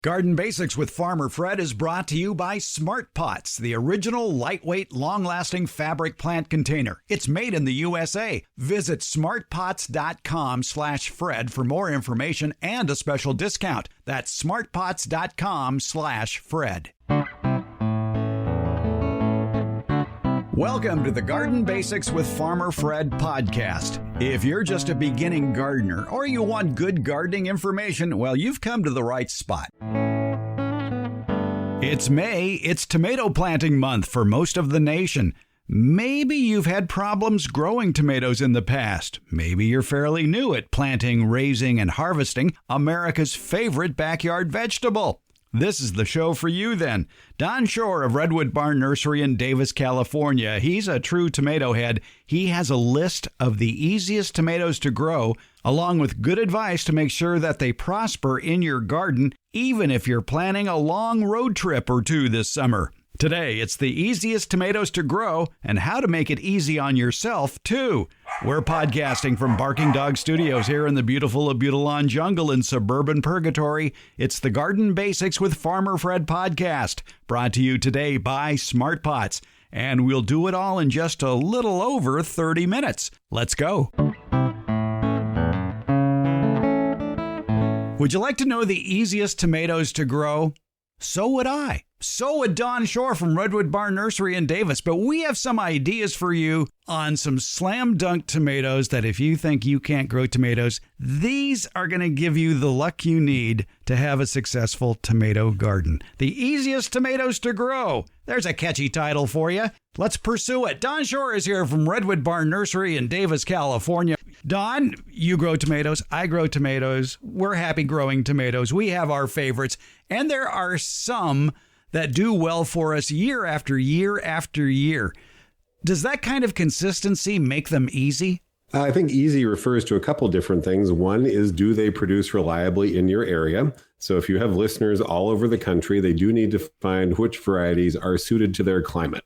Garden Basics with Farmer Fred is brought to you by Smart Pots, the original lightweight, long-lasting fabric plant container. It's made in the USA. Visit smartpots.com/Fred for more information and a special discount. That's smartpots.com/Fred. Welcome to the Garden Basics with Farmer Fred podcast. If you're just a beginning gardener or you want good gardening information, well, you've come to the right spot. It's May. It's tomato planting month for most of the nation. Maybe you've had problems growing tomatoes in the past. Maybe you're fairly new at planting, raising, and harvesting America's favorite backyard vegetable. This is the show for you then. Don Shor of Redwood Barn Nursery in Davis, California. He's a true tomato head. He has a list of the easiest tomatoes to grow, along with good advice to make sure that they prosper in your garden, even if you're planning a long road trip or two this summer. Today, it's the easiest tomatoes to grow and how to make it easy on yourself, too. We're podcasting from Barking Dog Studios here in the beautiful Abutilon Jungle in Suburban Purgatory. It's the Garden Basics with Farmer Fred podcast, brought to you today by Smart Pots. And we'll do it all in just a little over 30 minutes. Let's go. Would you like to know the easiest tomatoes to grow? So would I. So would Don Shor from Redwood Barn Nursery in Davis. But we have some ideas for you on some slam dunk tomatoes that if you think you can't grow tomatoes, these are going to give you the luck you need to have a successful tomato garden. The easiest tomatoes to grow. There's a catchy title for you. Let's pursue it. Don Shor is here from Redwood Barn Nursery in Davis, California. Don, you grow tomatoes. I grow tomatoes. We're happy growing tomatoes. We have our favorites. And there are some that do well for us year after year after year. Does that kind of consistency make them easy? I think easy refers to a couple different things. One is, do they produce reliably in your area? So if you have listeners all over the country, they do need to find which varieties are suited to their climate.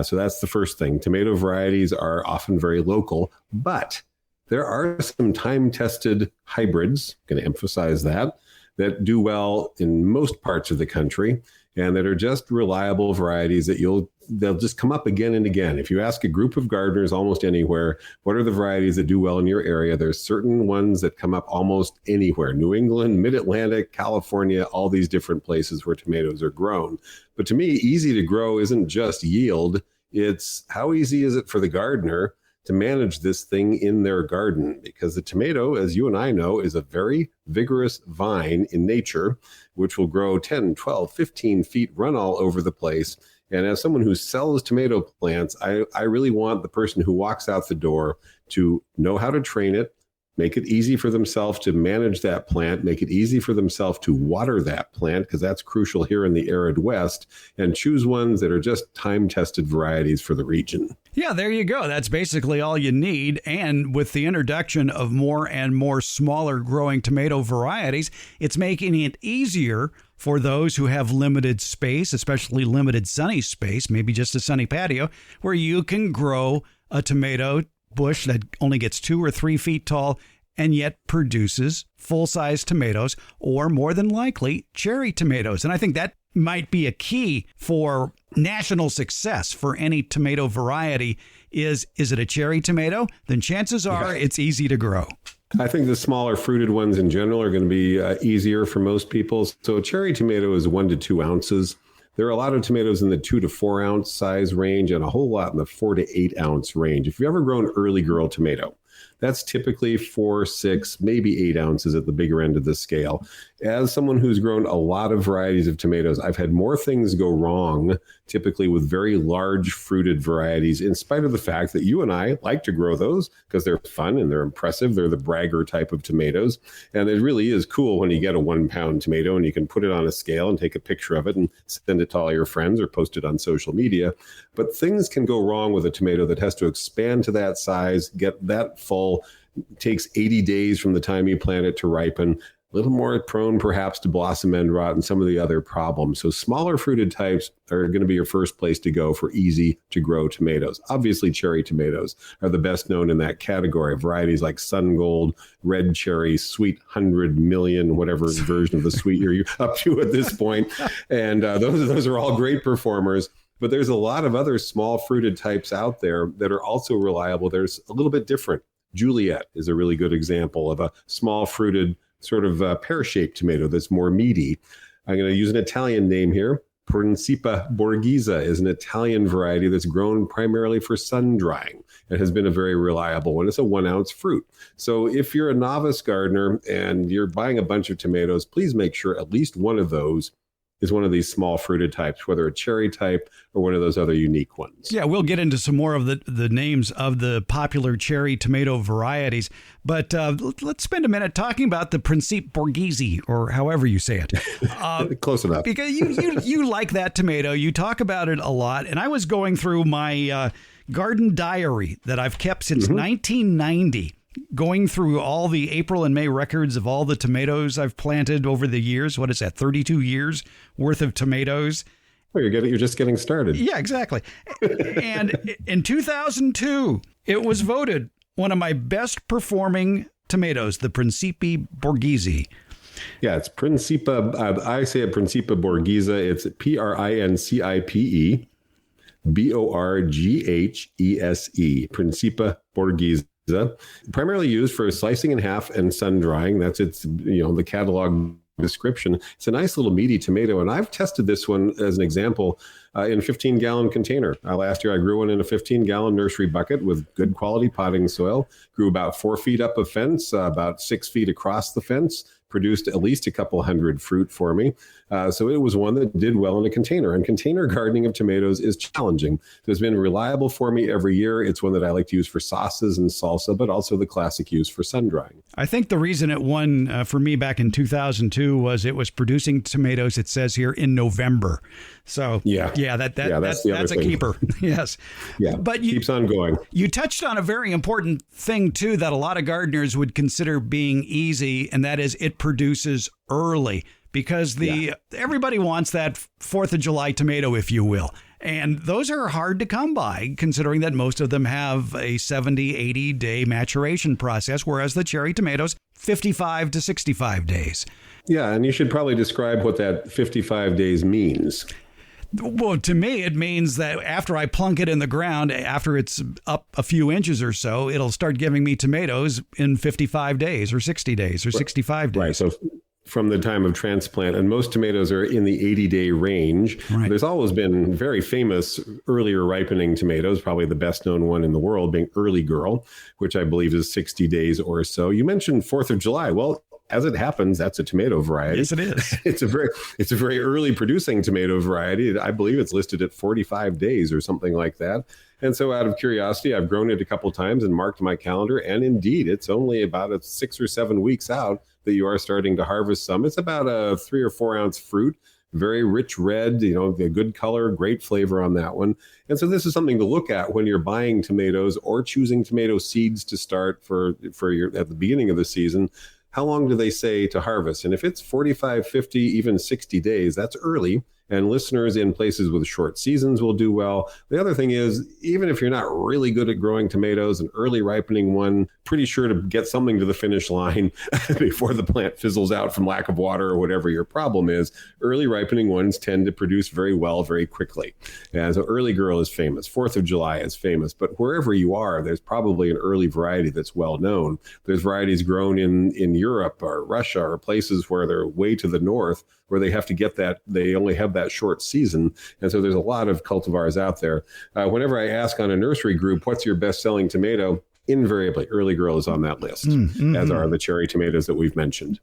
So that's the first thing. Tomato varieties are often very local, but there are some time-tested hybrids, I'm going to emphasize that do well in most parts of the country, and that are just reliable varieties that they'll just come up again and again. If you ask a group of gardeners almost anywhere, what are the varieties that do well in your area? There's certain ones that come up almost anywhere. New England, Mid-Atlantic, California, all these different places where tomatoes are grown. But to me, easy to grow isn't just yield. It's how easy is it for the gardener to manage this thing in their garden, because the tomato, as you and I know, is a very vigorous vine in nature, which will grow 10, 12, 15 feet, run all over the place. And as someone who sells tomato plants, I really want the person who walks out the door to know how to train it, make it easy for themselves to manage that plant, make it easy for themselves to water that plant, because that's crucial here in the arid West, and choose ones that are just time-tested varieties for the region. Yeah, there you go. That's basically all you need. And with the introduction of more and more smaller growing tomato varieties, it's making it easier for those who have limited space, especially limited sunny space, maybe just a sunny patio, where you can grow a tomato bush that only gets 2 or 3 feet tall and yet produces full-size tomatoes, or more than likely cherry tomatoes. And I think that might be a key for national success for any tomato variety. Is it a cherry tomato? Then chances are it's easy to grow. I think the smaller fruited ones in general are going to be easier for most people. So a cherry tomato is 1 to 2 ounces. There are a lot of tomatoes in the 2 to 4 ounce size range and a whole lot in the 4 to 8 ounce range. If you've ever grown early girl tomato, that's typically 4, 6, maybe 8 ounces at the bigger end of the scale. As someone who's grown a lot of varieties of tomatoes, I've had more things go wrong, typically with very large fruited varieties, in spite of the fact that you and I like to grow those because they're fun and they're impressive. They're the bragger type of tomatoes. And it really is cool when you get a 1 pound tomato and you can put it on a scale and take a picture of it and send it to all your friends or post it on social media. But things can go wrong with a tomato that has to expand to that size, get that full, takes 80 days from the time you plant it to ripen. a little more prone perhaps to blossom end rot and some of the other problems. So smaller fruited types are going to be your first place to go for easy to grow tomatoes. Obviously, cherry tomatoes are the best known in that category. Varieties like Sun Gold, Red Cherry, Sweet 100 Million, whatever version of the sweet you're up to at this point. And those are all great performers. But there's a lot of other small fruited types out there that are also reliable. There's a little bit different. Juliet is a really good example of a small fruited sort of pear-shaped tomato that's more meaty. I'm going to use an Italian name here. Principa Borghese is an Italian variety that's grown primarily for sun drying. It has been a very reliable one. It's a 1 ounce fruit. So if you're a novice gardener and you're buying a bunch of tomatoes, please make sure at least one of those is one of these small fruited types, whether a cherry type or one of those other unique ones. Yeah, we'll get into some more of the names of the popular cherry tomato varieties, but let's spend a minute talking about the Principe Borghese, or however you say it. Close enough. Because you like that tomato. You talk about it a lot, and I was going through my garden diary that I've kept since 1990. Going through all the April and May records of all the tomatoes I've planted over the years. What is that, 32 years worth of tomatoes? Well, you're just getting started. Yeah, exactly. And in 2002, it was voted one of my best performing tomatoes, the Principe Borghese. Yeah, it's Principa. I say it Principa Borghese. It's Principe Borghese. Principa Borghese. Primarily used for slicing in half and sun drying. That's its, the catalog description. It's a nice little meaty tomato. And I've tested this one as an example in a 15-gallon container. Last year, I grew one in a 15-gallon nursery bucket with good quality potting soil. Grew about 4 feet up a fence, about 6 feet across the fence. Produced at least a couple hundred fruit for me. So it was one that did well in a container. And container gardening of tomatoes is challenging. So it's been reliable for me every year. It's one that I like to use for sauces and salsa, but also the classic use for sun drying. I think the reason it won for me back in 2002 was it was producing tomatoes, it says here, in November. So that's a keeper. Yes. Yeah, but keeps on going. You touched on a very important thing, too, that a lot of gardeners would consider being easy, and that is it produces early, because everybody wants that 4th of July tomato, if you will. And those are hard to come by, considering that most of them have a 70, 80-day maturation process, whereas the cherry tomatoes, 55 to 65 days. Yeah, and you should probably describe what that 55 days means. Well, to me, it means that after I plunk it in the ground, after it's up a few inches or so, it'll start giving me tomatoes in 55 days or 60 days or 65 days. Right. So from the time of transplant, and most tomatoes are in the 80-day range. Right. There's always been very famous earlier ripening tomatoes, probably the best known one in the world being Early Girl, which I believe is 60 days or so. You mentioned 4th of July. Well, as it happens, that's a tomato variety. Yes, it is. It's a very early producing tomato variety. I believe it's listed at 45 days or something like that. And so out of curiosity, I've grown it a couple times and marked my calendar. And indeed, it's only about 6 or 7 weeks out that you are starting to harvest some. It's about a 3 or 4 ounce fruit. Very rich red, a good color, great flavor on that one. And so this is something to look at when you're buying tomatoes or choosing tomato seeds to start for your at the beginning of the season. How long do they say to harvest? And if it's 45, 50, even 60 days, that's early. And listeners in places with short seasons will do well. The other thing is, even if you're not really good at growing tomatoes, an early ripening one, pretty sure to get something to the finish line before the plant fizzles out from lack of water or whatever your problem is. Early ripening ones tend to produce very well, very quickly. And so Early Girl is famous. 4th of July is famous. But wherever you are, there's probably an early variety that's well known. There's varieties grown in Europe or Russia or places where they're way to the north, where they have to get that, they only have that short season. And so there's a lot of cultivars out there. Whenever I ask on a nursery group, what's your best-selling tomato? Invariably, Early Girl is on that list, as are the cherry tomatoes that we've mentioned.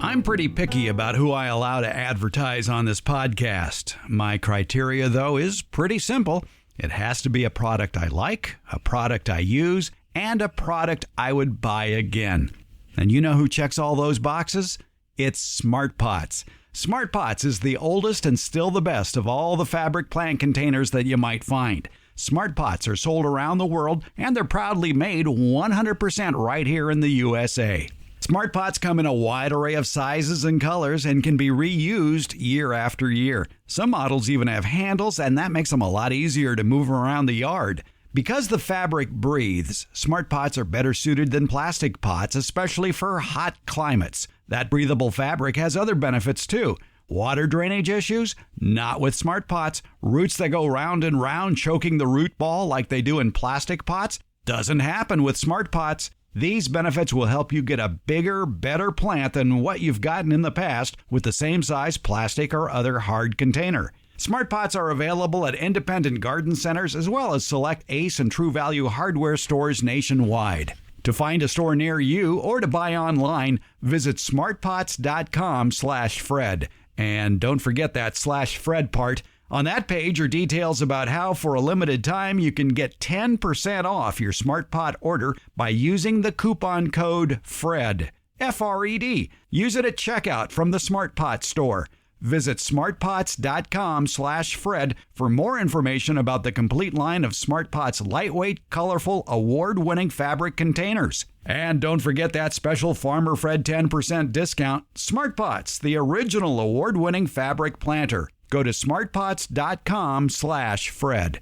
I'm pretty picky about who I allow to advertise on this podcast. My criteria, though, is pretty simple. It has to be a product I like, a product I use, and a product I would buy again. And you know who checks all those boxes? It's Smart Pots. Smart Pots is the oldest and still the best of all the fabric plant containers that you might find. Smart Pots are sold around the world, and they're proudly made 100% right here in the USA. Smart Pots come in a wide array of sizes and colors and can be reused year after year. Some models even have handles, and that makes them a lot easier to move around the yard. Because the fabric breathes, Smart Pots are better suited than plastic pots, especially for hot climates. That breathable fabric has other benefits too. Water drainage issues? Not with Smart Pots. Roots that go round and round choking the root ball like they do in plastic pots? Doesn't happen with Smart Pots. These benefits will help you get a bigger, better plant than what you've gotten in the past with the same size plastic or other hard container. Smart Pots are available at independent garden centers as well as select Ace and True Value hardware stores nationwide. To find a store near you or to buy online, visit smartpots.com/Fred. And don't forget that /Fred part. On that page are details about how for a limited time you can get 10% off your Smart Pot order by using the coupon code FRED, F-R-E-D. Use it at checkout from the Smart Pot store. Visit smartpots.com/Fred for more information about the complete line of Smart Pots lightweight, colorful, award-winning fabric containers. And don't forget that special Farmer Fred 10% discount. Smart Pots, the original award-winning fabric planter. Go to smartpots.com/Fred.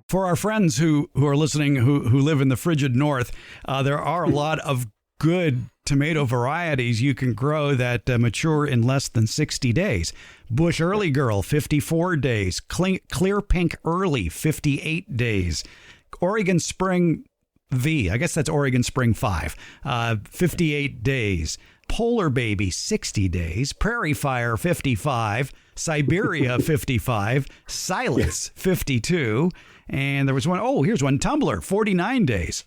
For our friends who are listening who live in the frigid north, there are a lot of good tomato varieties you can grow that mature in less than 60 days. Bush Early Girl, 54 days. Clear Pink Early, 58 days. Oregon Spring V, I guess that's Oregon Spring 5, 58 days. Polar Baby, 60 days. Prairie Fire, 55. Siberia, 55. Silence, 52. And there was one, here's one, Tumbler, 49 days.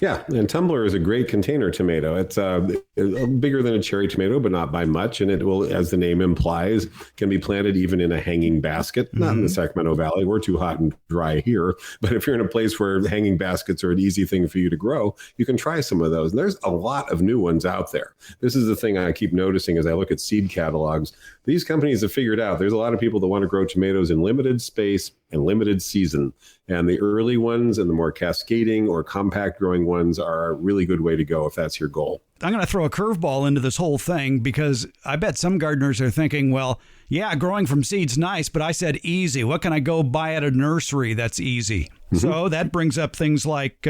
Yeah, and Tumbler is a great container tomato. It's bigger than a cherry tomato, but not by much. And it will, as the name implies, can be planted even in a hanging basket. Not in the Sacramento Valley. We're too hot and dry here. But if you're in a place where hanging baskets are an easy thing for you to grow, you can try some of those. And there's a lot of new ones out there. This is the thing I keep noticing as I look at seed catalogs. These companies have figured out there's a lot of people that want to grow tomatoes in limited space and limited season. And the early ones and the more cascading or compact growing ones are a really good way to go if that's your goal. I'm going to throw a curveball into this whole thing because I bet some gardeners are thinking, well, yeah, growing from seed's nice, but I said easy. What can I go buy at a nursery that's easy? So that brings up things like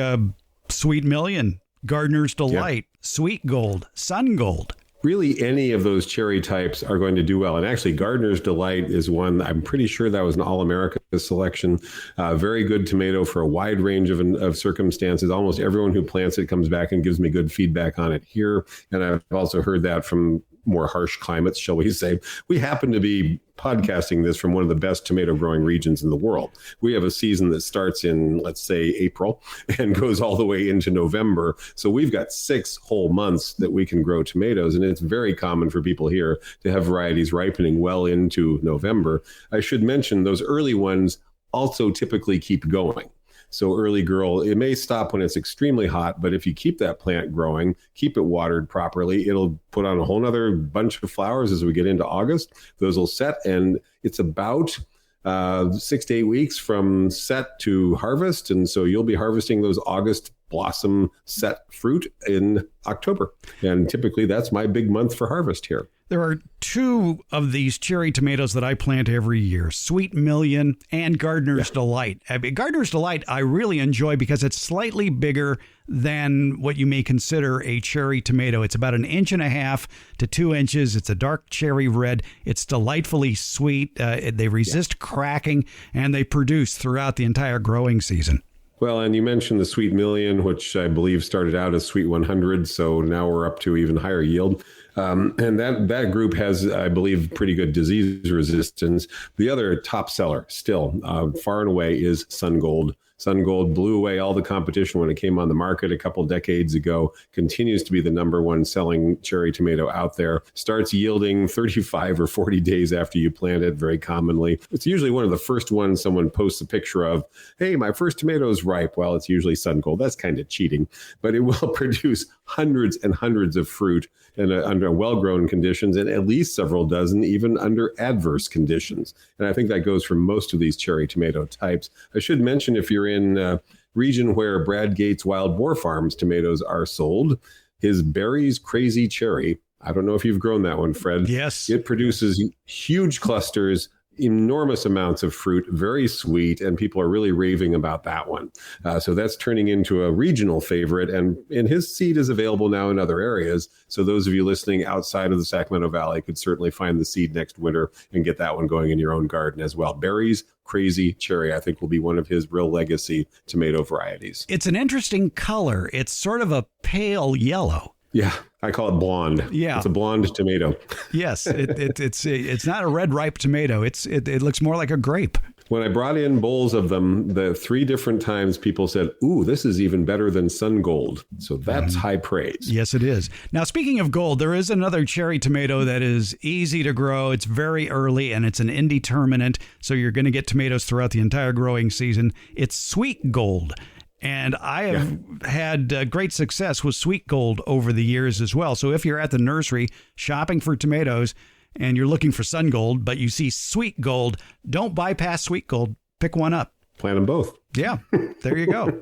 Sweet Million, Gardener's Delight, Sweet Gold, Sun Gold. Really, any of those cherry types are going to do well. And actually, Gardener's Delight is one, I'm pretty sure that was an All-America selection. Very good tomato for a wide range of circumstances. Almost everyone who plants it comes back and gives me good feedback on it here. And I've also heard that from more harsh climates, shall we say. We happen to be podcasting this from one of the best tomato growing regions in the world. We have a season that starts in, let's say, April and goes all the way into November. So we've got 6 whole months that we can grow tomatoes. And it's very common for people here to have varieties ripening well into November. I should mention those early ones also typically keep going. So Early Girl, it may stop when it's extremely hot, but if you keep that plant growing, keep it watered properly, it'll put on a whole nother bunch of flowers as we get into August. Those will set, and it's about 6 to 8 weeks from set to harvest. And so you'll be harvesting those August blossom set fruit in October. And typically that's my big month for harvest here. There are 2 of these cherry tomatoes that I plant every year, Sweet Million and Gardener's Delight. Gardener's Delight I really enjoy because it's slightly bigger than what you may consider a cherry tomato. It's about 1.5 to 2 inches. It's a dark cherry red. It's delightfully sweet. They resist cracking, and they produce throughout the entire growing season. Well, and you mentioned the Sweet Million, which I believe started out as Sweet 100, so now we're up to even higher yield. And that group has, I believe, pretty good disease resistance. The other top seller still, far and away, is Sun Gold. Sun Gold blew away all the competition when it came on the market a couple decades ago, continues to be the number one selling cherry tomato out there, starts yielding 35 or 40 days after you plant it very commonly. It's usually one of the first ones someone posts a picture of. Hey, my first tomato is ripe. Well, it's usually Sun Gold. That's kind of cheating, but it will produce hundreds and hundreds of fruit under well-grown conditions, and at least several dozen even under adverse conditions. And I think that goes for most of these cherry tomato types. I should mention, if you're in a region where Brad Gates Wild Boar Farms tomatoes are sold, his Berries Crazy Cherry, I don't know if you've grown that one, Fred. Yes. It produces huge clusters, enormous amounts of fruit, very sweet, and people are really raving about that one. So that's turning into a regional favorite, and his seed is available now in other areas. So those of you listening outside of the Sacramento Valley could certainly find the seed next winter and get that one going in your own garden as well. Berries Crazy Cherry, I think, will be one of his real legacy tomato varieties. It's an interesting color. It's sort of a pale yellow. Yeah, I call it blonde. Yeah, it's a blonde tomato. Yes, it's not a red ripe tomato. It looks more like a grape. When I brought in bowls of them, the 3 different times people said, "Ooh, this is even better than Sun Gold." So that's high praise. Yes, it is. Now, speaking of gold, there is another cherry tomato that is easy to grow. It's very early and it's an indeterminate, so you're going to get tomatoes throughout the entire growing season. It's Sweet Gold. And I have had great success with Sweet Gold over the years as well. So if you're at the nursery shopping for tomatoes and you're looking for Sun Gold, but you see Sweet Gold, don't bypass Sweet Gold. Pick one up. Plant them both. Yeah, there you go.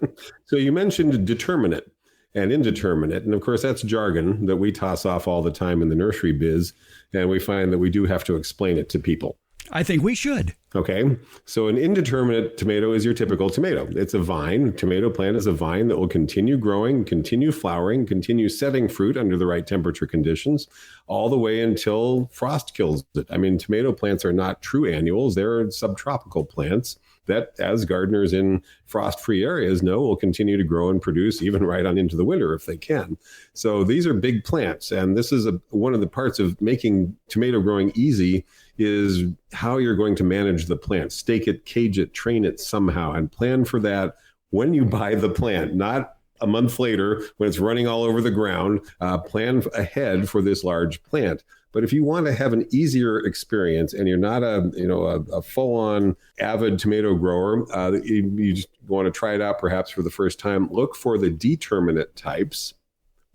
So you mentioned determinate and indeterminate. And of course, that's jargon that we toss off all the time in the nursery biz. And we find that we do have to explain it to people. I think we should. Okay, so an indeterminate tomato is your typical tomato. It's a vine. Tomato plant is a vine that will continue growing, continue flowering, continue setting fruit under the right temperature conditions, all the way until frost kills it. I mean, tomato plants are not true annuals. They're subtropical plants that, as gardeners in frost-free areas know, will continue to grow and produce even right on into the winter if they can. So these are big plants, and this is one of the parts of making tomato growing easy is how you're going to manage the plant. Stake it, cage it, train it somehow, and plan for that when you buy the plant, not a month later when it's running all over the ground. Plan ahead for this large plant. But if you want to have an easier experience and you're not a full-on avid tomato grower, you just want to try it out perhaps for the first time, look for the determinate types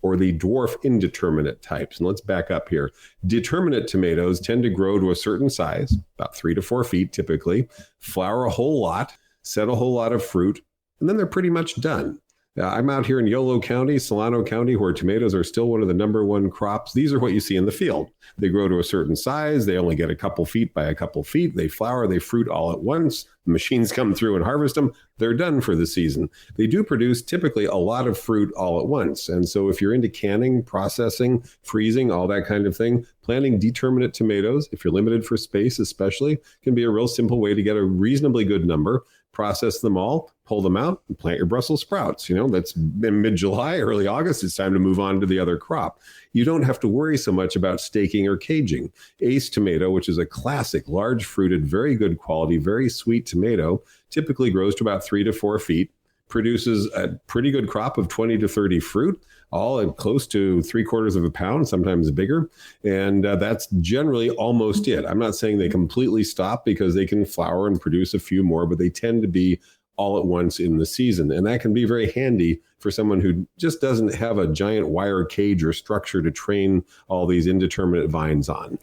or the dwarf indeterminate types. And let's back up here. Determinate tomatoes tend to grow to a certain size, about 3 to 4 feet typically, flower a whole lot, set a whole lot of fruit, and then they're pretty much done. I'm out here in Yolo County, Solano County, where tomatoes are still one of the number one crops. These are what you see in the field. They grow to a certain size. They only get a couple feet by a couple feet. They flower, they fruit all at once. The machines come through and harvest them. They're done for the season. They do produce typically a lot of fruit all at once. And so if you're into canning, processing, freezing, all that kind of thing, planting determinate tomatoes, if you're limited for space especially, can be a real simple way to get a reasonably good number. Process them all, pull them out, and plant your Brussels sprouts. That's in mid-July, early August. It's time to move on to the other crop. You don't have to worry so much about staking or caging. Ace tomato, which is a classic, large-fruited, very good quality, very sweet tomato, typically grows to about 3 to 4 feet, produces a pretty good crop of 20 to 30 fruit, all at close to 3/4 of a pound, sometimes bigger. And that's generally almost it. I'm not saying they completely stop because they can flower and produce a few more, but they tend to be all at once in the season. And that can be very handy for someone who just doesn't have a giant wire cage or structure to train all these indeterminate vines on.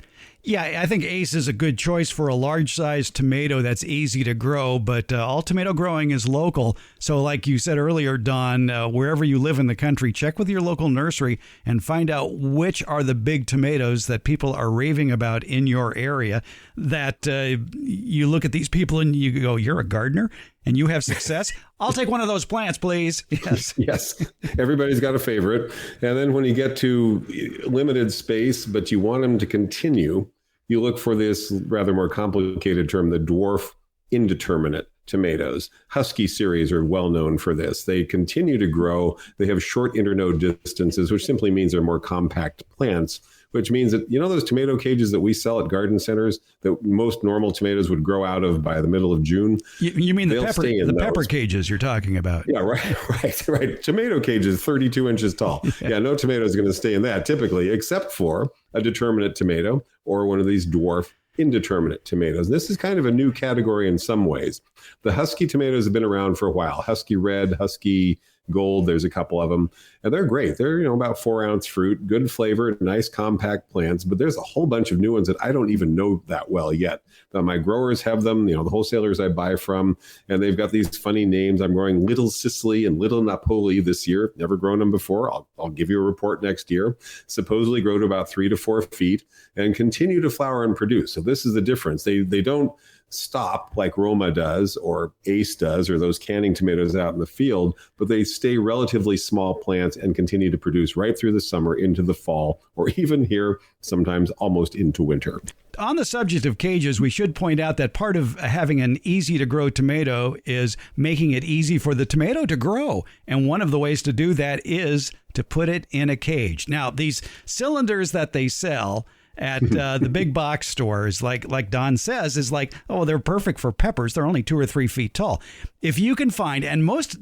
Yeah, I think Ace is a good choice for a large-sized tomato that's easy to grow, but all tomato growing is local. So like you said earlier, Don, wherever you live in the country, check with your local nursery and find out which are the big tomatoes that people are raving about in your area, that you look at these people and you go, you're a gardener and you have success? I'll take one of those plants, please. Yes. Yes. Everybody's got a favorite. And then when you get to limited space, but you want them to continue, you look for this rather more complicated term, the dwarf indeterminate tomatoes. Husky series are well known for this. They continue to grow. They have short internode distances, which simply means they're more compact plants, which means that, those tomato cages that we sell at garden centers that most normal tomatoes would grow out of by the middle of June. You mean the pepper cages you're talking about? Yeah, right. Tomato cages, 32 inches tall. Yeah, no tomato is going to stay in that typically, except for a determinate tomato or one of these dwarf indeterminate tomatoes. This is kind of a new category in some ways. The husky tomatoes have been around for a while. Husky red, husky gold, there's a couple of them, and they're great. They're, about 4-ounce fruit, good flavor, nice compact plants, but there's a whole bunch of new ones that I don't even know that well yet. My growers have them, the wholesalers I buy from, and they've got these funny names. I'm growing Little Sicily and Little Napoli this year. Never grown them before. I'll give you a report next year. Supposedly grow to about 3 to 4 feet and continue to flower and produce. So this is the difference. They don't stop like Roma does or Ace does or those canning tomatoes out in the field, but they stay relatively small plants and continue to produce right through the summer into the fall, or even here sometimes almost into winter. On the subject of cages, we should point out that part of having an easy to grow tomato is making it easy for the tomato to grow. And one of the ways to do that is to put it in a cage. Now, these cylinders that they sell at the big box stores, like Don says, is like, oh, they're perfect for peppers. They're only 2 or 3 feet tall. If you can find, and most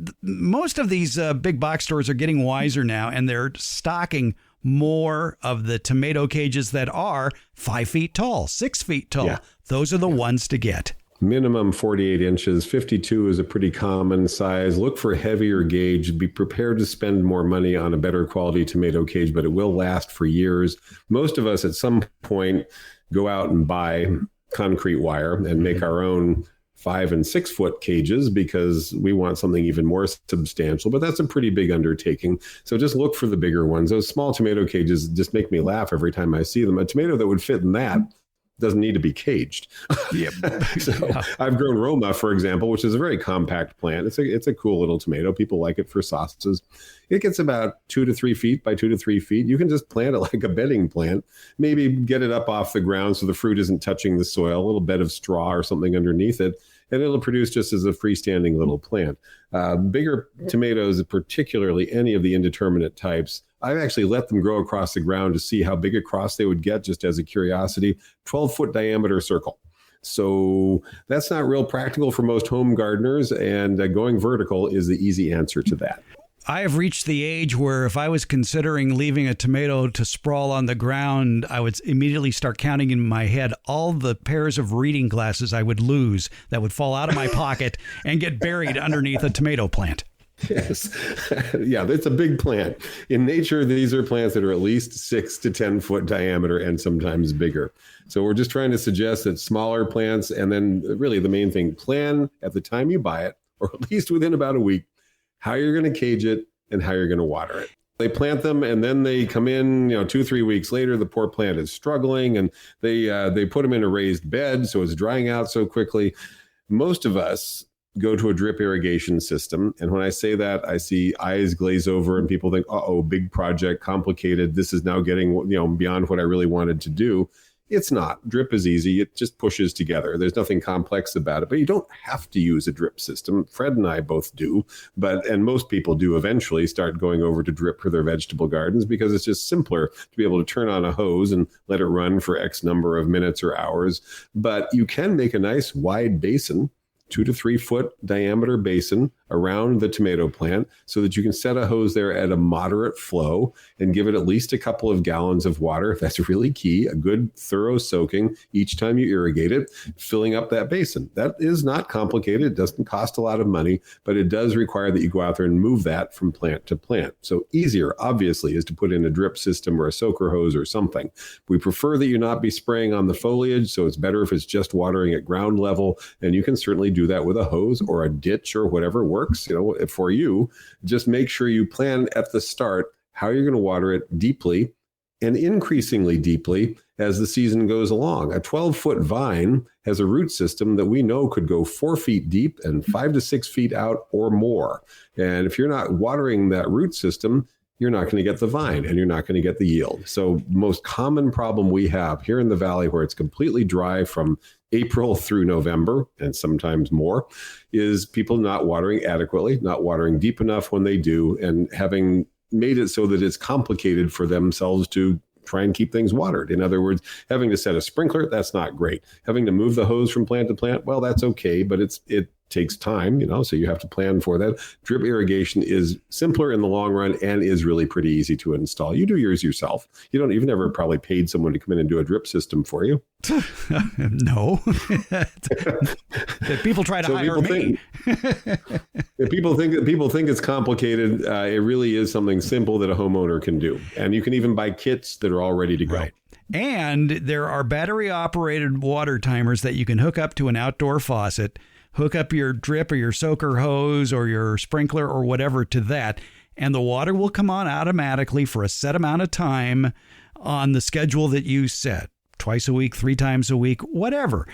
of these big box stores are getting wiser now, and they're stocking more of the tomato cages that are 5 feet tall, 6 feet tall. Yeah. Those are the ones to get. Minimum 48 inches. 52 is a pretty common size. Look for a heavier gauge. Be prepared to spend more money on a better quality tomato cage, but it will last for years. Most of us at some point go out and buy concrete wire and make our own 5 and 6 foot cages because we want something even more substantial, but that's a pretty big undertaking. So just look for the bigger ones. Those small tomato cages just make me laugh every time I see them. A tomato that would fit in that doesn't need to be caged. Yep. I've grown Roma, for example, which is a very compact plant. It's a cool little tomato. People like it for sauces. It gets about 2 to 3 feet by 2 to 3 feet. You can just plant it like a bedding plant. Maybe get it up off the ground so the fruit isn't touching the soil, a little bed of straw or something underneath it, and it'll produce just as a freestanding little plant. Bigger tomatoes, particularly any of the indeterminate types, I've actually let them grow across the ground to see how big across they would get, just as a curiosity. 12-foot diameter circle. So that's not real practical for most home gardeners, and going vertical is the easy answer to that. I have reached the age where if I was considering leaving a tomato to sprawl on the ground, I would immediately start counting in my head all the pairs of reading glasses I would lose that would fall out of my pocket and get buried underneath a tomato plant. Yes. Yeah, it's a big plant. In nature, these are plants that are at least 6 to 10 foot diameter and sometimes bigger. So we're just trying to suggest that smaller plants, and then really the main thing, plan at the time you buy it, or at least within about a week, how you're going to cage it and how you're going to water it. They plant them and then they come in, 2-3 weeks later, the poor plant is struggling, and they put them in a raised bed, so it's drying out so quickly. Most of us go to a drip irrigation system. And when I say that, I see eyes glaze over and people think, uh-oh, big project, complicated. This is now getting, beyond what I really wanted to do. It's not. Drip is easy. It just pushes together. There's nothing complex about it, but you don't have to use a drip system. Fred and I both do, and most people do eventually start going over to drip for their vegetable gardens because it's just simpler to be able to turn on a hose and let it run for X number of minutes or hours. But you can make a nice wide basin, 2 to 3 foot diameter basin around the tomato plant so that you can set a hose there at a moderate flow and give it at least a couple of gallons of water. That's really key. A good thorough soaking each time you irrigate it, filling up that basin. That is not complicated. It doesn't cost a lot of money, but it does require that you go out there and move that from plant to plant. So easier, obviously, is to put in a drip system or a soaker hose or something. We prefer that you not be spraying on the foliage, so it's better if it's just watering at ground level, and you can certainly do that with a hose or a ditch or whatever works, for you. Just make sure you plan at the start how you're going to water it deeply and increasingly deeply as the season goes along. A 12-foot vine has a root system that we know could go 4 feet deep and 5 to 6 feet out or more. And if you're not watering that root system, you're not going to get the vine and you're not going to get the yield. So most common problem we have here in the valley, where it's completely dry from April through November and sometimes more, is people not watering adequately, not watering deep enough when they do, and having made it so that it's complicated for themselves to try and keep things watered. In other words, having to set a sprinkler, that's not great. Having to move the hose from plant to plant, well, that's okay, but it takes time, so you have to plan for that. Drip irrigation is simpler in the long run and is really pretty easy to install. You do yours yourself. You've never probably paid someone to come in and do a drip system for you. No. People try to hire me. People think it's complicated. It really is something simple that a homeowner can do. And you can even buy kits that are all ready to go. Right. And there are battery-operated water timers that you can hook up to an outdoor faucet, hook up your drip or your soaker hose or your sprinkler or whatever to that, and the water will come on automatically for a set amount of time on the schedule that you set. Twice a week, 3 times a week, whatever.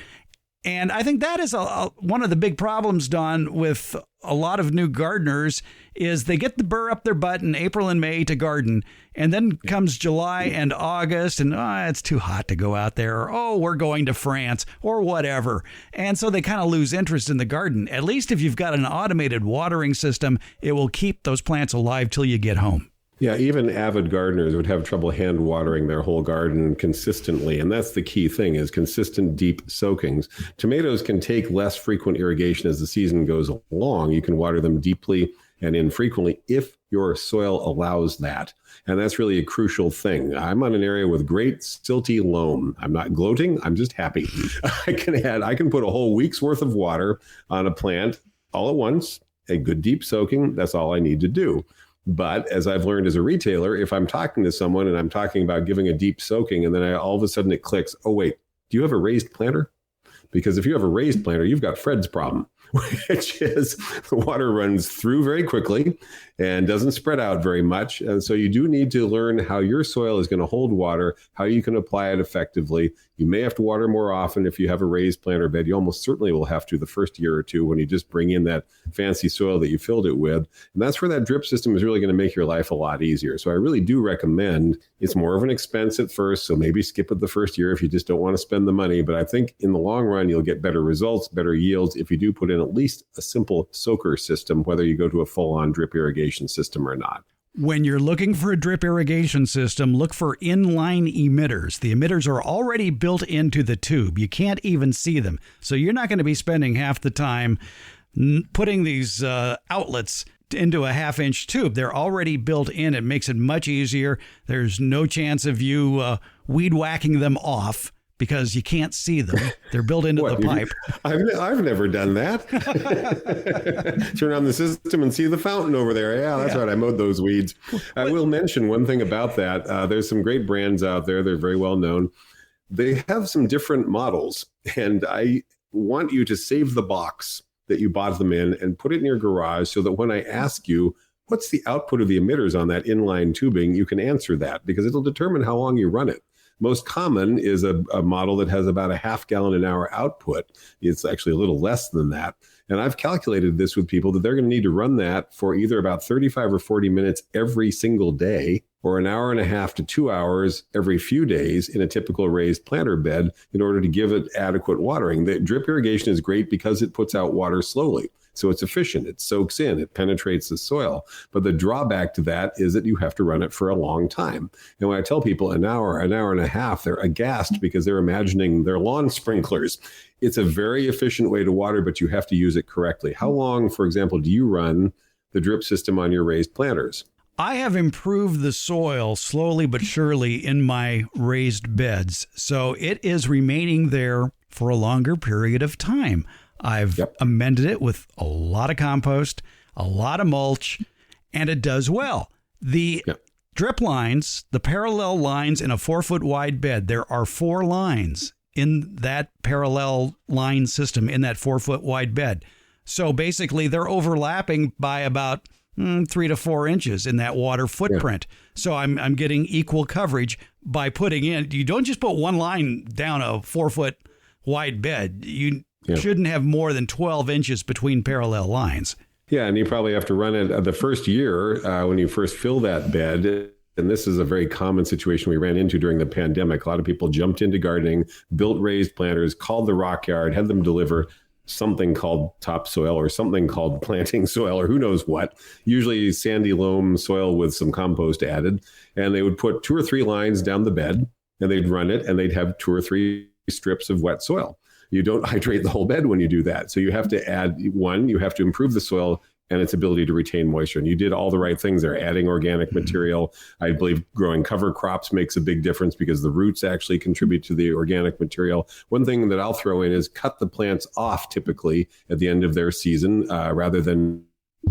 And I think that is one of the big problems, Don, with a lot of new gardeners is they get the burr up their butt in April and May to garden. And then comes July and August and it's too hot to go out there. Or, we're going to France or whatever. And so they kind of lose interest in the garden. At least if you've got an automated watering system, it will keep those plants alive till you get home. Yeah, even avid gardeners would have trouble hand watering their whole garden consistently. And that's the key thing is consistent deep soakings. Tomatoes can take less frequent irrigation as the season goes along. You can water them deeply and infrequently if your soil allows that. And that's really a crucial thing. I'm on an area with great silty loam. I'm not gloating. I'm just happy. I can put a whole week's worth of water on a plant all at once, a good deep soaking. That's all I need to do. But as I've learned as a retailer, if I'm talking to someone and I'm talking about giving a deep soaking and then all of a sudden it clicks, oh, wait, do you have a raised planter? Because if you have a raised planter, you've got Fred's problem, which is the water runs through very quickly and doesn't spread out very much. And so you do need to learn how your soil is going to hold water, how you can apply it effectively. You may have to water more often if you have a raised planter bed. You almost certainly will have to the first year or two when you just bring in that fancy soil that you filled it with. And that's where that drip system is really going to make your life a lot easier. So I really do recommend, it's more of an expense at first, so maybe skip it the first year if you just don't want to spend the money. But I think in the long run, you'll get better results, better yields if you do put in at least a simple soaker system, whether you go to a full-on drip irrigation system or not. When you're looking for a drip irrigation system, look for inline emitters. The emitters are already built into the tube. You can't even see them. So you're not going to be spending half the time putting these outlets into a half-inch tube. They're already built in. It makes it much easier. There's no chance of you weed whacking them off because you can't see them. They're built into the pipe. I've never done that. Turn on the system and see the fountain over there. Yeah, that's right. I mowed those weeds. I will mention one thing about that. There's some great brands out there. They're very well known. They have some different models, and I want you to save the box that you bought them in and put it in your garage so that when I ask you, what's the output of the emitters on that inline tubing, you can answer that because it'll determine how long you run it. Most common is a model that has about a half gallon an hour output. It's actually a little less than that. And I've calculated this with people that they're going to need to run that for either about 35 or 40 minutes every single day or an hour and a half to 2 hours every few days in a typical raised planter bed in order to give it adequate watering. The drip irrigation is great because it puts out water slowly. So it's efficient. It soaks in. It penetrates the soil. But the drawback to that is that you have to run it for a long time. And when I tell people an hour and a half, they're aghast because they're imagining their lawn sprinklers. It's a very efficient way to water, but you have to use it correctly. How long, for example, do you run the drip system on your raised planters? I have improved the soil slowly but surely in my raised beds. So it is remaining there for a longer period of time. I've amended it with a lot of compost, a lot of mulch, and it does well. The drip lines, the parallel lines in a 4-foot wide bed, there are 4 lines in that parallel line system in that 4-foot wide bed. So basically they're overlapping by about 3 to 4 inches in that water footprint. So I'm getting equal coverage by putting in, you don't just put one line down a 4-foot wide bed. You shouldn't have more than 12 inches between parallel lines. Yeah, and you probably have to run it the first year when you first fill that bed. And this is a very common situation we ran into during the pandemic. A lot of people jumped into gardening, built raised planters, called the rock yard, had them deliver. something called topsoil or something called planting soil or who knows what, usually sandy loam soil with some compost added. And they would put 2 or 3 lines down the bed and they'd run it and they'd have 2 or 3 strips of wet soil. You don't hydrate the whole bed when you do that. So you have to add you have to improve the soil and its ability to retain moisture. And you did all the right things there, adding organic material. I believe growing cover crops makes a big difference because the roots actually contribute to the organic material. One thing that I'll throw in is cut the plants off typically at the end of their season rather than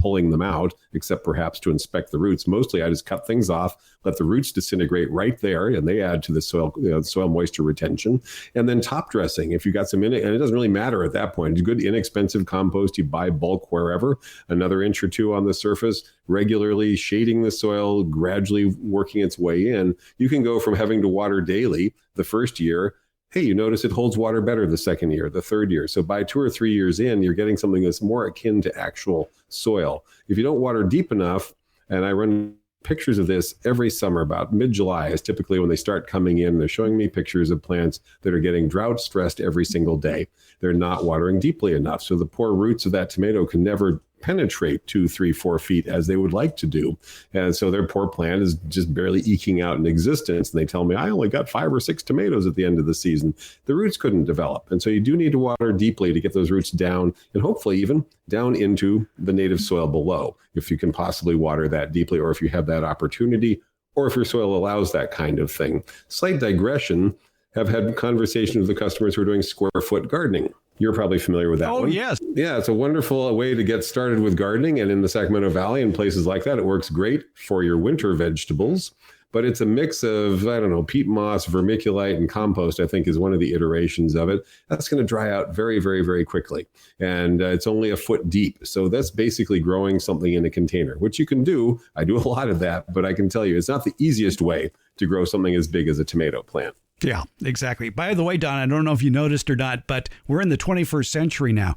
pulling them out, except perhaps to inspect the roots. Mostly I just cut things off, let the roots disintegrate right there, and they add to the soil, soil moisture retention. And then top dressing, if you got some in it, and it doesn't really matter at that point. It's good, inexpensive compost you buy bulk wherever, another inch or 2 on the surface, regularly shading the soil, gradually working its way in. You can go from having to water daily the first year. Hey, you notice it holds water better the second year, the third year. So by 2 or 3 years in, you're getting something that's more akin to actual soil. If you don't water deep enough, and I run pictures of this every summer, about mid-July is typically when they start coming in. They're showing me pictures of plants that are getting drought stressed every single day. They're not watering deeply enough. So the poor roots of that tomato can never penetrate 2, 3, 4 feet as they would like to do. And so their poor plant is just barely eking out an existence. And they tell me, I only got 5 or 6 tomatoes at the end of the season. The roots couldn't develop. And so you do need to water deeply to get those roots down and hopefully even down into the native soil below, if you can possibly water that deeply, or if you have that opportunity, or if your soil allows that kind of thing. Slight digression, have had conversations with the customers who are doing square foot gardening. You're probably familiar with that one. Oh, yes. Yeah, it's a wonderful way to get started with gardening. And in the Sacramento Valley and places like that, it works great for your winter vegetables. But it's a mix of, I don't know, peat moss, vermiculite, and compost, I think, is one of the iterations of it. That's going to dry out very, very, very quickly. And it's only a foot deep. So that's basically growing something in a container, which you can do. I do a lot of that, but I can tell you it's not the easiest way to grow something as big as a tomato plant. Yeah, exactly. By the way, Don, I don't know if you noticed or not, but we're in the 21st century now.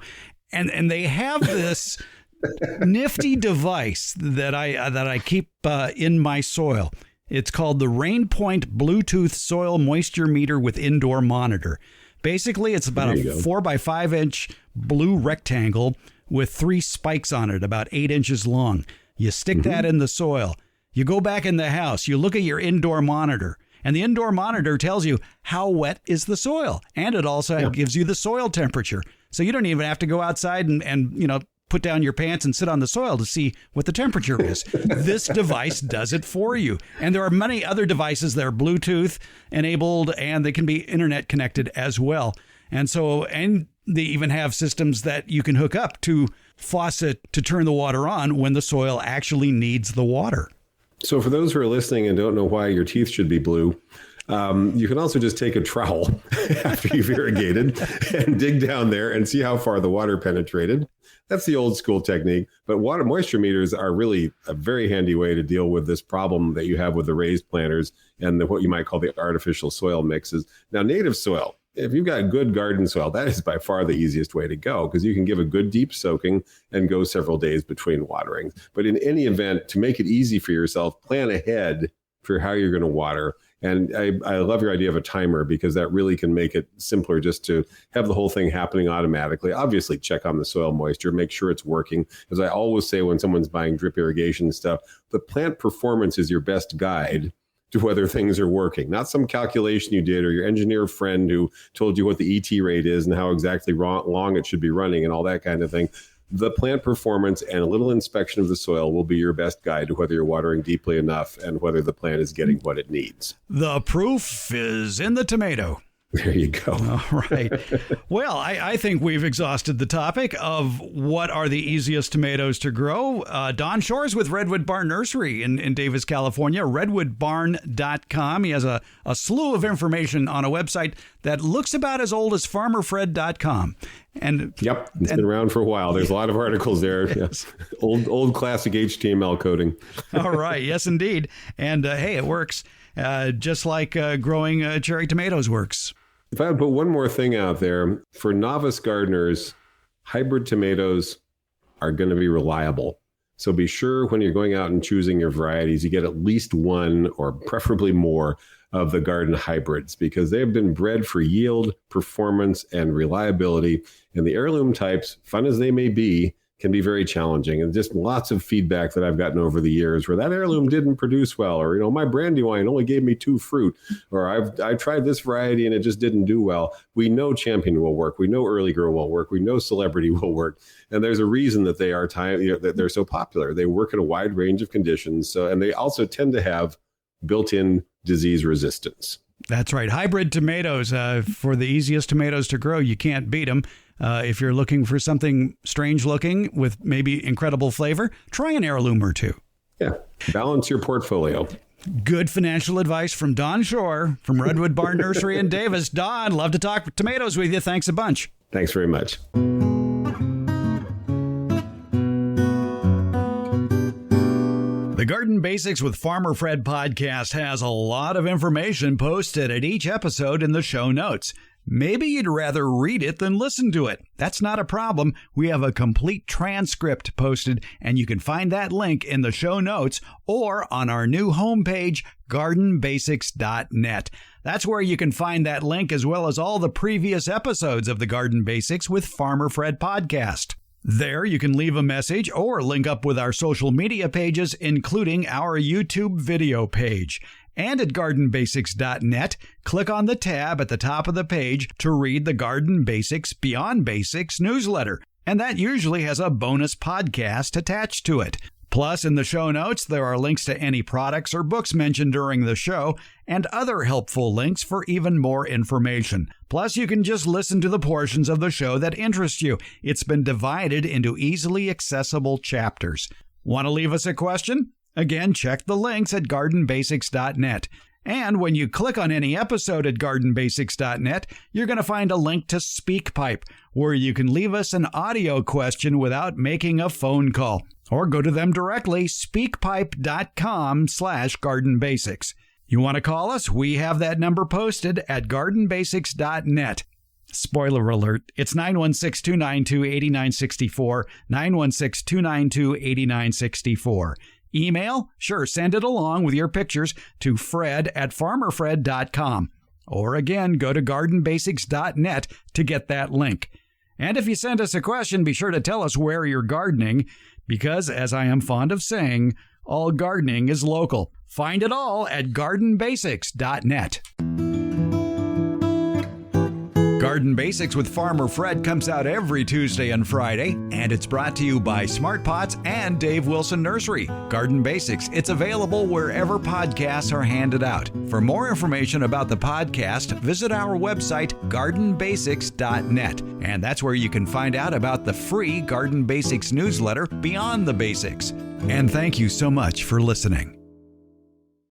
And they have this nifty device that I keep in my soil. It's called the Rainpoint Bluetooth Soil Moisture Meter with Indoor Monitor. Basically, it's about a 4 by 5 inch blue rectangle with 3 spikes on it, about 8 inches long. You stick that in the soil. You go back in the house. You look at your indoor monitor. And the indoor monitor tells you how wet is the soil. And it also gives you the soil temperature. So you don't even have to go outside and put down your pants and sit on the soil to see what the temperature is. This device does it for you. And there are many other devices that are Bluetooth enabled, and they can be internet connected as well. And they even have systems that you can hook up to faucet to turn the water on when the soil actually needs the water. So for those who are listening and don't know why your teeth should be blue, you can also just take a trowel after you've irrigated and dig down there and see how far the water penetrated. That's the old school technique. But water moisture meters are really a very handy way to deal with this problem that you have with the raised planters and what you might call the artificial soil mixes. Now, native soil, if you've got good garden soil, that is by far the easiest way to go because you can give a good deep soaking and go several days between waterings. But in any event, to make it easy for yourself, plan ahead for how you're going to water. And I love your idea of a timer because that really can make it simpler just to have the whole thing happening automatically. Obviously, check on the soil moisture, make sure it's working. As I always say when someone's buying drip irrigation stuff, the plant performance is your best guide to whether things are working, not some calculation you did or your engineer friend who told you what the ET rate is and how exactly long it should be running and all that kind of thing. The plant performance and a little inspection of the soil will be your best guide to whether you're watering deeply enough and whether the plant is getting what it needs. The proof is in the tomato. There you go. All right. Well, I think we've exhausted the topic of what are the easiest tomatoes to grow. Don Shor's with Redwood Barn Nursery in Davis, California, redwoodbarn.com. He has a slew of information on a website that looks about as old as farmerfred.com. It's been around for a while. There's a lot of articles there. Yes. Old classic HTML coding. All right. Yes, indeed. And hey, it works. Just like growing cherry tomatoes works. If I would put one more thing out there, for novice gardeners, hybrid tomatoes are going to be reliable. So be sure when you're going out and choosing your varieties, you get at least one or preferably more of the garden hybrids, because they have been bred for yield, performance, and reliability. And the heirloom types, fun as they may be, can be very challenging. And just lots of feedback that I've gotten over the years where that heirloom didn't produce well, or, my Brandywine only gave me 2 fruit, or I tried this variety and it just didn't do well. We know Champion will work. We know Early Girl will work. We know Celebrity will work. And there's a reason that they are that they're so popular. They work in a wide range of conditions. And they also tend to have built-in disease resistance. That's right. Hybrid tomatoes, for the easiest tomatoes to grow, you can't beat them. If you're looking for something strange looking with maybe incredible flavor, try an heirloom or two. Yeah, balance your portfolio. Good financial advice from Don Shor from Redwood Barn Nursery in Davis. Don, love to talk tomatoes with you. Thanks a bunch. Thanks very much. The Garden Basics with Farmer Fred podcast has a lot of information posted at each episode in the show notes. Maybe you'd rather read it than listen to it. That's not a problem. We have a complete transcript posted, and you can find that link in the show notes or on our new homepage, gardenbasics.net. That's where you can find that link, as well as all the previous episodes of the Garden Basics with Farmer Fred podcast. There you can leave a message or link up with our social media pages, including our YouTube video page. And at gardenbasics.net, click on the tab at the top of the page to read the Garden Basics Beyond Basics newsletter. And that usually has a bonus podcast attached to it. Plus, in the show notes, there are links to any products or books mentioned during the show and other helpful links for even more information. Plus, you can just listen to the portions of the show that interest you. It's been divided into easily accessible chapters. Want to leave us a question? Again, check the links at gardenbasics.net. And when you click on any episode at gardenbasics.net, you're going to find a link to SpeakPipe, where you can leave us an audio question without making a phone call. Or go to them directly, speakpipe.com/gardenbasics. You want to call us? We have that number posted at gardenbasics.net. Spoiler alert, it's 916-292-8964, 916-292-8964. Email? Sure, send it along with your pictures to fred@farmerfred.com. Or again, go to gardenbasics.net to get that link. And if you send us a question, be sure to tell us where you're gardening, because, as I am fond of saying, all gardening is local. Find it all at gardenbasics.net. Garden Basics with Farmer Fred comes out every Tuesday and Friday, and it's brought to you by Smart Pots and Dave Wilson Nursery. Garden Basics, it's available wherever podcasts are handed out. For more information about the podcast, visit our website, gardenbasics.net, and that's where you can find out about the free Garden Basics newsletter, Beyond the Basics. And thank you so much for listening.